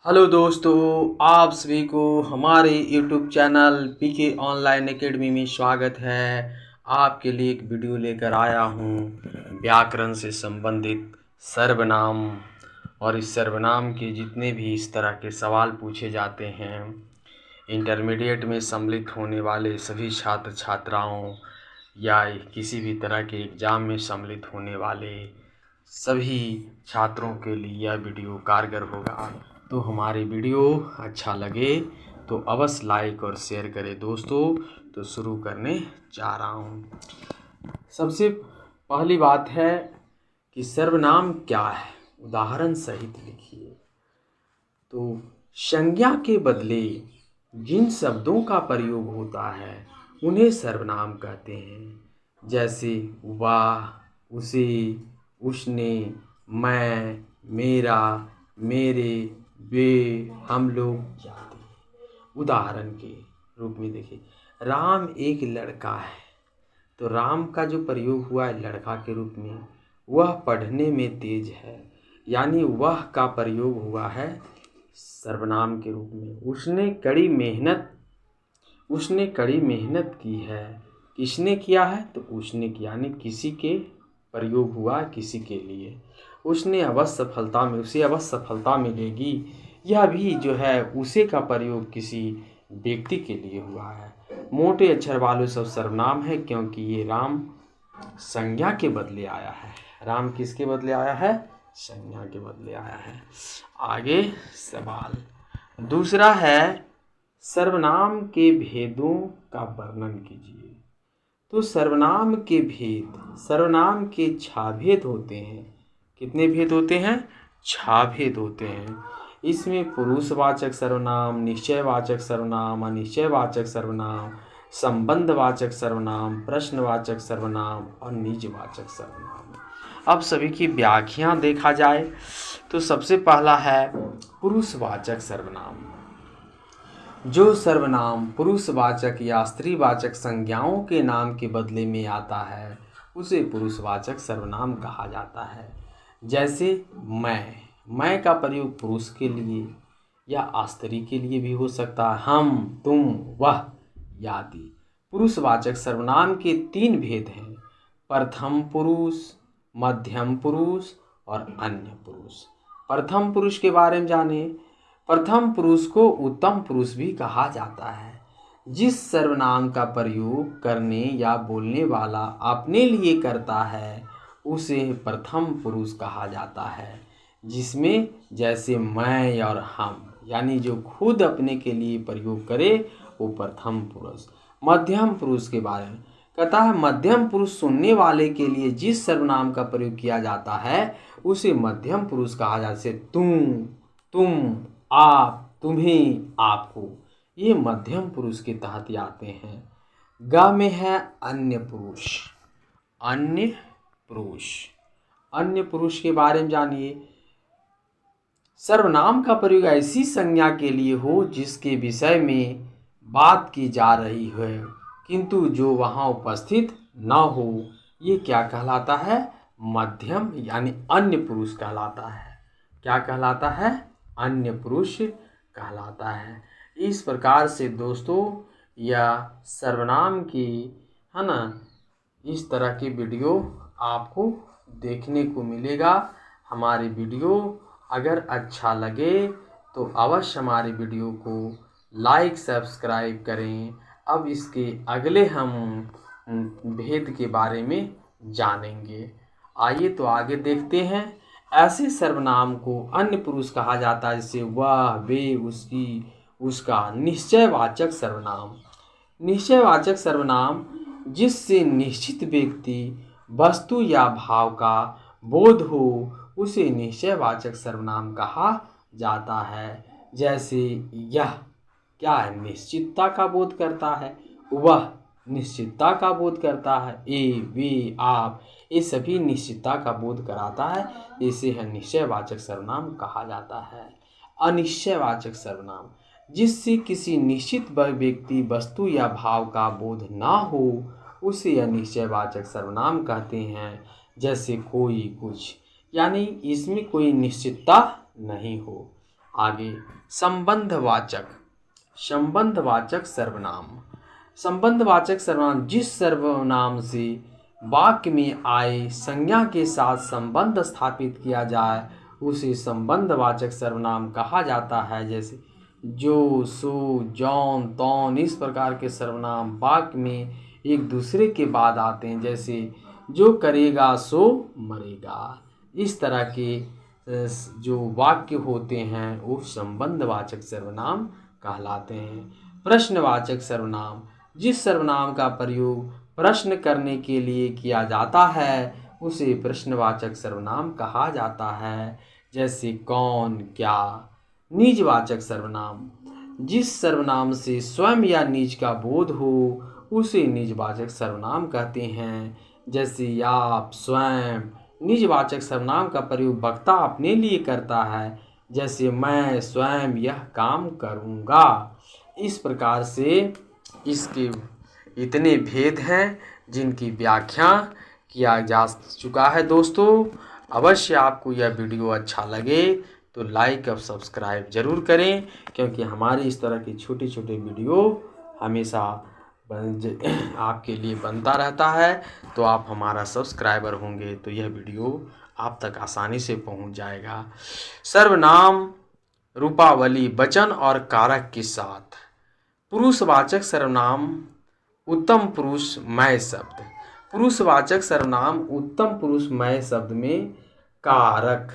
Hello दोस्तों, आप सभी को हमारे YouTube channel PK online academy में स्वागत है। आपके लिए एक वीडियो लेकर आया हूँ व्याकरण से संबंधित सर्वनाम और इस सर्वनाम के जितने भी इस तरह के सवाल पूछे जाते हैं इंटरमीडिएट में सम्मिलित होने वाले सभी छात्र छात्राओं या किसी भी तरह के एग्ज़ाम में सम्मिलित होने वाले सभी छात्रों के लिए यह वीडियो कारगर होगा। तो हमारी वीडियो अच्छा लगे तो अवश्य लाइक और शेयर करें दोस्तों। तो शुरू करने जा रहा हूँ। सबसे पहली बात है कि सर्वनाम क्या है, उदाहरण सहित लिखिए। तो संज्ञा के बदले जिन शब्दों का प्रयोग होता है उन्हें सर्वनाम कहते हैं, जैसे वह, उसे, उसने, मैं, मेरा, मेरे, वे, हम लोग आदि। उदाहरण के रूप में देखिए, राम एक लड़का है। तो राम का जो प्रयोग हुआ है लड़का के रूप में, वह पढ़ने में तेज है, यानी वह का प्रयोग हुआ है सर्वनाम के रूप में। उसने कड़ी मेहनत की है। किसने किया है? तो उसने किया, यानी किसी के प्रयोग हुआ किसी के लिए। उसे अवश्य सफलता मिलेगी, यह भी जो है उसे का प्रयोग किसी व्यक्ति के लिए हुआ है। मोटे अक्षर वाले सब सर्वनाम है, क्योंकि ये राम संज्ञा के बदले आया है। राम किसके बदले आया है? संज्ञा के बदले आया है। आगे सवाल दूसरा है, सर्वनाम के भेदों का वर्णन कीजिए। तो सर्वनाम के भेद, सर्वनाम के छह भेद होते हैं। कितने भेद होते हैं? छह भेद होते हैं। इसमें पुरुषवाचक सर्वनाम, निश्चयवाचक सर्वनाम, अनिश्चयवाचक सर्वनाम, संबंधवाचक सर्वनाम, प्रश्नवाचक सर्वनाम और निजवाचक सर्वनाम। अब सभी की व्याख्या देखा जाए तो सबसे पहला है पुरुषवाचक सर्वनाम। जो सर्वनाम पुरुषवाचक या स्त्रीवाचक संज्ञाओं के नाम के बदले में आता है उसे पुरुषवाचक सर्वनाम कहा जाता है। जैसे मैं का प्रयोग पुरुष के लिए या स्त्री के लिए भी हो सकता है। हम, तुम, वह आदि। पुरुषवाचक सर्वनाम के तीन भेद हैं, प्रथम पुरुष, मध्यम पुरुष और अन्य पुरुष। प्रथम पुरुष के बारे में जाने। प्रथम पुरुष को उत्तम पुरुष भी कहा जाता है। जिस सर्वनाम का प्रयोग करने या बोलने वाला अपने लिए करता है उसे प्रथम पुरुष कहा जाता है। जिसमें जैसे मैं और हम, यानी जो खुद अपने के लिए प्रयोग करे वो प्रथम पुरुष। मध्यम पुरुष के बारे में कहता है, मध्यम पुरुष सुनने वाले के लिए जिस सर्वनाम का प्रयोग किया जाता है उसे मध्यम पुरुष कहा जाता है। जैसे तुम, आप, तुम्हें, आपको, ये मध्यम पुरुष के तहत ही आते हैं। ग में है अन्य पुरुष। अन्य पुरुष के बारे में जानिए। सर्वनाम का प्रयोग ऐसी संज्ञा के लिए हो जिसके विषय में बात की जा रही है किंतु जो वहाँ उपस्थित न हो, ये क्या कहलाता है? मध्यम यानी अन्य पुरुष कहलाता है। क्या कहलाता है? अन्य पुरुष कहलाता है। इस प्रकार से दोस्तों यह सर्वनाम की है ना, इस तरह की वीडियो आपको देखने को मिलेगा। हमारी वीडियो अगर अच्छा लगे तो अवश्य हमारी वीडियो को लाइक सब्सक्राइब करें। अब इसके अगले हम भेद के बारे में जानेंगे। आइए तो आगे देखते हैं। ऐसे सर्वनाम को अन्य पुरुष कहा जाता है जैसे वह, वे, उसकी, उसका। निश्चयवाचक सर्वनाम। निश्चयवाचक सर्वनाम जिससे निश्चित व्यक्ति, वस्तु या भाव का बोध हो उसे निश्चयवाचक सर्वनाम कहा जाता है। जैसे यह क्या है? निश्चितता का बोध करता है। वह निश्चितता का बोध करता है। वे, आप, ये सभी निश्चितता का बोध कराता है। इसे है निश्चयवाचक सर्वनाम कहा जाता है। अनिश्चयवाचक सर्वनाम जिससे किसी निश्चित व्यक्ति, वस्तु या भाव का बोध ना हो उसे अनिश्चयवाचक सर्वनाम कहते हैं। जैसे कोई, कुछ, यानी इसमें कोई निश्चितता नहीं हो। आगे संबंधवाचक सर्वनाम। संबंधवाचक सर्वनाम जिस सर्वनाम से वाक्य में आए संज्ञा के साथ संबंध स्थापित किया जाए उसे संबंधवाचक सर्वनाम कहा जाता है। जैसे जो, सो, जौन, तौन, इस प्रकार के सर्वनाम वाक्य में एक दूसरे के बाद आते हैं। जैसे जो करेगा सो मरेगा। इस तरह के जो वाक्य होते हैं वो संबंधवाचक सर्वनाम कहलाते हैं। प्रश्नवाचक सर्वनाम जिस सर्वनाम का प्रयोग प्रश्न करने के लिए किया जाता है उसे प्रश्नवाचक सर्वनाम कहा जाता है। जैसे कौन, क्या। निजवाचक सर्वनाम जिस सर्वनाम से स्वयं या निज का बोध हो उसे निजवाचक सर्वनाम कहते हैं। जैसे आप, स्वयं। निजवाचक सर्वनाम का प्रयोग वक्ता अपने लिए करता है। जैसे मैं स्वयं यह काम करूँगा। इस प्रकार से इसके इतने भेद हैं जिनकी व्याख्या किया जा चुका है। दोस्तों, अवश्य आपको यह वीडियो अच्छा लगे तो लाइक और सब्सक्राइब ज़रूर करें, क्योंकि हमारी इस तरह की छोटे छोटे वीडियो हमेशा आपके लिए बनता रहता है। तो आप हमारा सब्सक्राइबर होंगे तो यह वीडियो आप तक आसानी से पहुंच जाएगा। सर्वनाम रूपावली वचन और कारक के साथ। पुरुषवाचक सर्वनाम उत्तम पुरुष मैं शब्द। पुरुषवाचक सर्वनाम उत्तम पुरुष मैं शब्द में कारक,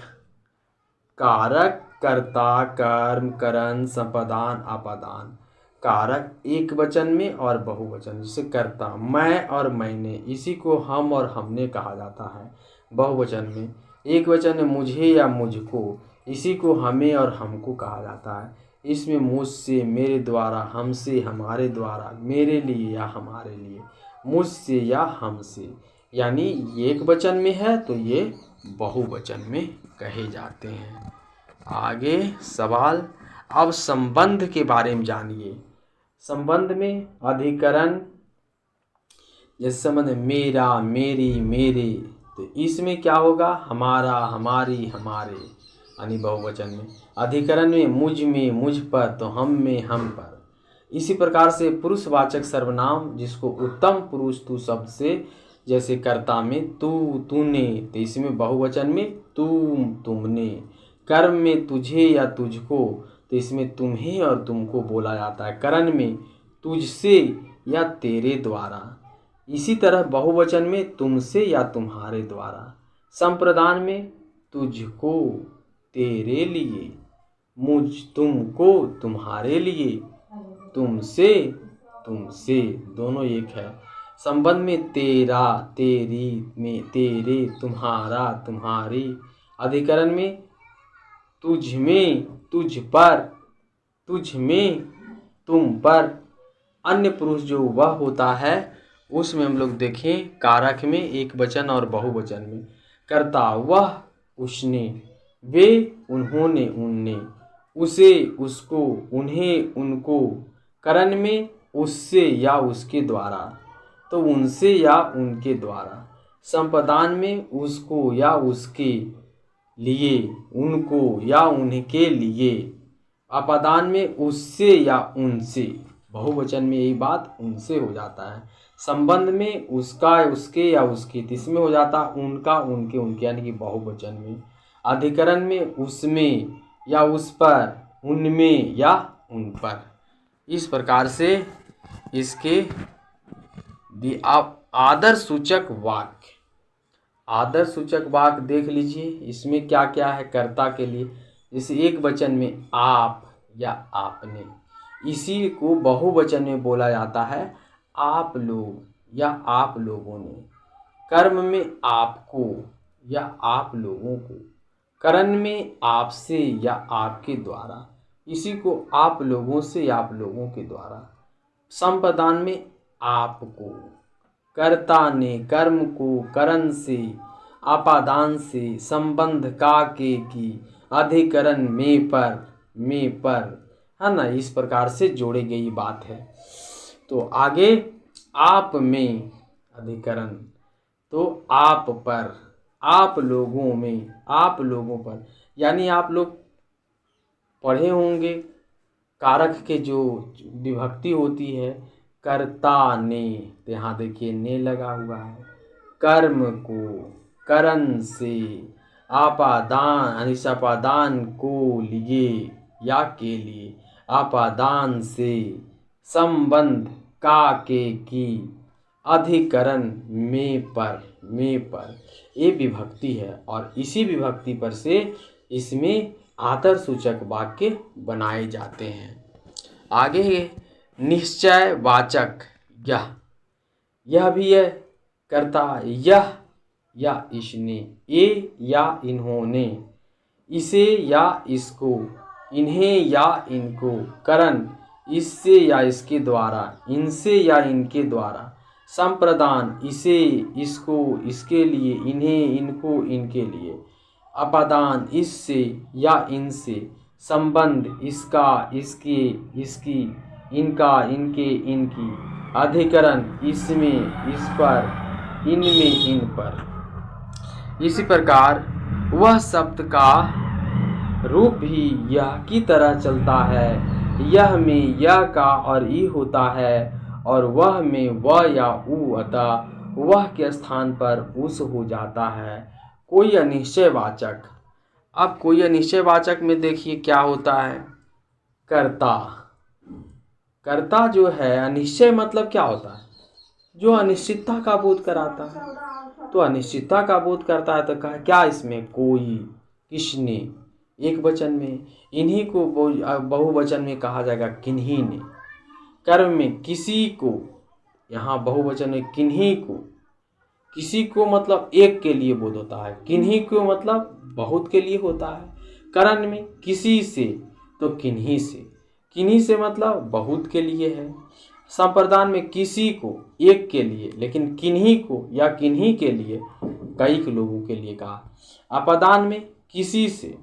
कर्ता, कर्म, करण, संपादान, अपादान। कारक एक वचन में और बहुवचन, जैसे कर्ता मैं और मैंने, इसी को हम और हमने कहा जाता है बहुवचन में। एक वचन में मुझे या मुझको, इसी को हमें और हमको कहा जाता है। इसमें मुझसे, मेरे द्वारा, हमसे, हमारे द्वारा, मेरे लिए या हमारे लिए, मुझसे या हमसे, यानी एक वचन में है तो ये बहुवचन में कहे जाते हैं। आगे सवाल। अब संबंध के बारे में जानिए। संबंध में अधिकरण, जैसे संबंध मेरा, मेरी, मेरे, तो इसमें क्या होगा? हमारा, हमारी, हमारे, यानी बहुवचन में। अधिकरण में मुझ पर, तो हम में, हम पर। इसी प्रकार से पुरुषवाचक सर्वनाम जिसको उत्तम पुरुष तू शब्द से, जैसे कर्ता में तू, तूने, तो इसमें बहुवचन में तुम, तुमने। कर्म में तुझे या तुझको, तो इसमें तुम्हें और तुमको बोला जाता है। करण में तुझसे या तेरे द्वारा। इसी तरह बहुवचन में तुमसे या तुम्हारे द्वारा। संप्रदान में तुझको, तेरे लिए, मुझ, तुमको, तुम्हारे लिए, तुमसे, तुमसे, दोनों एक है। संबंध में तेरा, तेरी, में तेरे, तुम्हारा, तुम्हारी। अधिकरण में तुझ में, तुझ पर, तुझ में, तुम पर। अन्य पुरुष जो वह होता है उसमें हम लोग देखें कारक में एक वचन और बहुवचन में। कर्ता वह, उसने, वे, उन्होंने, उनने, उसे, उसको, उन्हें, उनको। करण में उससे या उसके द्वारा, तो उनसे या उनके द्वारा। संपादान में उसको या उसके लिए, उनको या उनके लिए। अपादान में उससे या उनसे, बहुवचन में यही बात उनसे हो जाता है। संबंध में उसका, उसके या उसकी, इसमें हो जाता उनका, उनके, उनके, यानी कि बहुवचन में। अधिकरण में उसमें या उस पर, उनमें या उन पर। इस प्रकार से इसके आदर सूचक वाक्य। आदर सूचक वाक्य देख लीजिए, इसमें क्या क्या है कर्ता के लिए। जैसे एक वचन में आप या आपने, इसी को बहुवचन में बोला जाता है आप लोग या आप लोगों ने। कर्म में आपको या आप लोगों को। करण में आपसे या आपके द्वारा, इसी को आप लोगों से या आप लोगों के द्वारा। संपादान में आपको। कर्ता ने कर्म को करण से, अपादान से, संबंध का के की, अधिकरण में पर, है ना। इस प्रकार से जोड़ी गई बात है। तो आगे आप में अधिकरण, तो आप पर, आप लोगों में, आप लोगों पर, यानी आप लोग पढ़े होंगे। कारक के जो विभक्ति होती है कर्ता ने, तो यहाँ देखिए ने लगा हुआ है। कर्म को करण से, आपादान अनिशापादान को लिए या के लिए, आपादान से, संबंध का के की, अधिकरण में पर ये विभक्ति है और इसी विभक्ति पर से इसमें आदर सूचक वाक्य बनाए जाते हैं। आगे निश्चय वाचक यह भी है कर्ता, यह या इसने, ये या इन्होंने, इसे या इसको, इन्हें या इनको, करण इससे या इसके द्वारा, इनसे या इनके द्वारा, संप्रदान इसे इसको इसके लिए, इन्हें इनको इनके लिए, अपादान इससे या इनसे, संबंध इसका इसके इसकी, इनका इनके इनकी, अधिकरण इसमें इस पर, इनमें इन पर। इसी प्रकार वह शब्द का रूप भी यह की तरह चलता है। यह में यह का और ई होता है और वह में वह या उ अतः वह के स्थान पर उस हो जाता है। कोई अनिश्चयवाचक, अब कोई अनिश्चयवाचक में देखिए क्या होता है कर्ता। कर्ता जो है अनिश्चय मतलब क्या होता है, जो अनिश्चितता का बोध कराता है। तो अनिश्चितता का बोध करता है तो क्या इसमें कोई, किसने एक वचन में, इन्हीं को बहुवचन में कहा जाएगा किन्हीं ने। कर्म में किसी को, यहाँ बहुवचन में किन्हीं को, किसी को मतलब एक के लिए बोध होता है, किन्हीं को मतलब बहुत के लिए होता है। करण में किसी से तो किन्हीं से, किन्हीं से मतलब बहुत के लिए है। संप्रदान में किसी को एक के लिए, लेकिन किन्हीं को या किन्हीं के लिए कई लोगों के लिए कहा। अपदान में किसी से,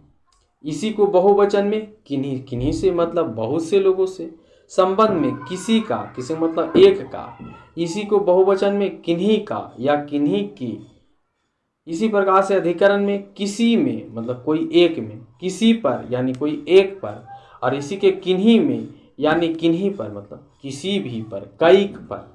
इसी को बहुवचन में किन्हीं, किन्हीं से मतलब बहुत से लोगों से। संबंध में किसी का, किसी मतलब एक का, इसी को बहुवचन में किन्हीं का या किन्हीं की। इसी प्रकार से अधिकरण में किसी में मतलब कोई एक में, किसी पर यानी कोई एक पर, और इसी के किन्हीं में यानी किन्हीं पर मतलब किसी भी पर, कई पर।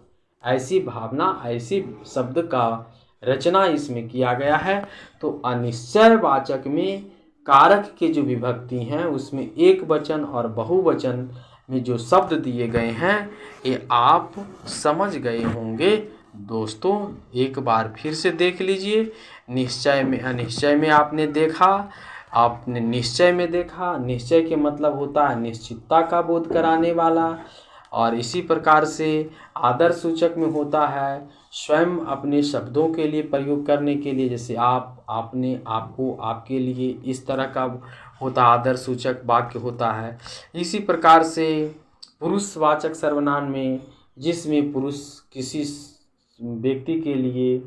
ऐसी भावना, ऐसी शब्द का रचना इसमें किया गया है। तो अनिश्चयवाचक में कारक के जो विभक्ति हैं उसमें एक वचन और बहुवचन में जो शब्द दिए गए हैं ये आप समझ गए होंगे। दोस्तों एक बार फिर से देख लीजिए। निश्चय में, अनिश्चय में आपने देखा, आपने निश्चय में देखा। निश्चय के मतलब होता है निश्चितता का बोध कराने वाला, और इसी प्रकार से आदर सूचक में होता है स्वयं अपने शब्दों के लिए प्रयोग करने के लिए, जैसे आप, आपने, आपको, आपके लिए, इस तरह का होता आदर सूचक वाक्य होता है। इसी प्रकार से पुरुषवाचक सर्वनाम में, जिसमें पुरुष किसी व्यक्ति के लिए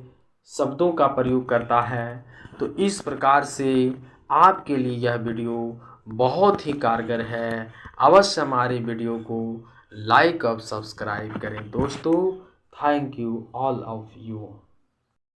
शब्दों का प्रयोग करता है। तो इस प्रकार से आपके लिए यह वीडियो बहुत ही कारगर है। अवश्य हमारे वीडियो को लाइक और सब्सक्राइब करें दोस्तों। Thank you all of you.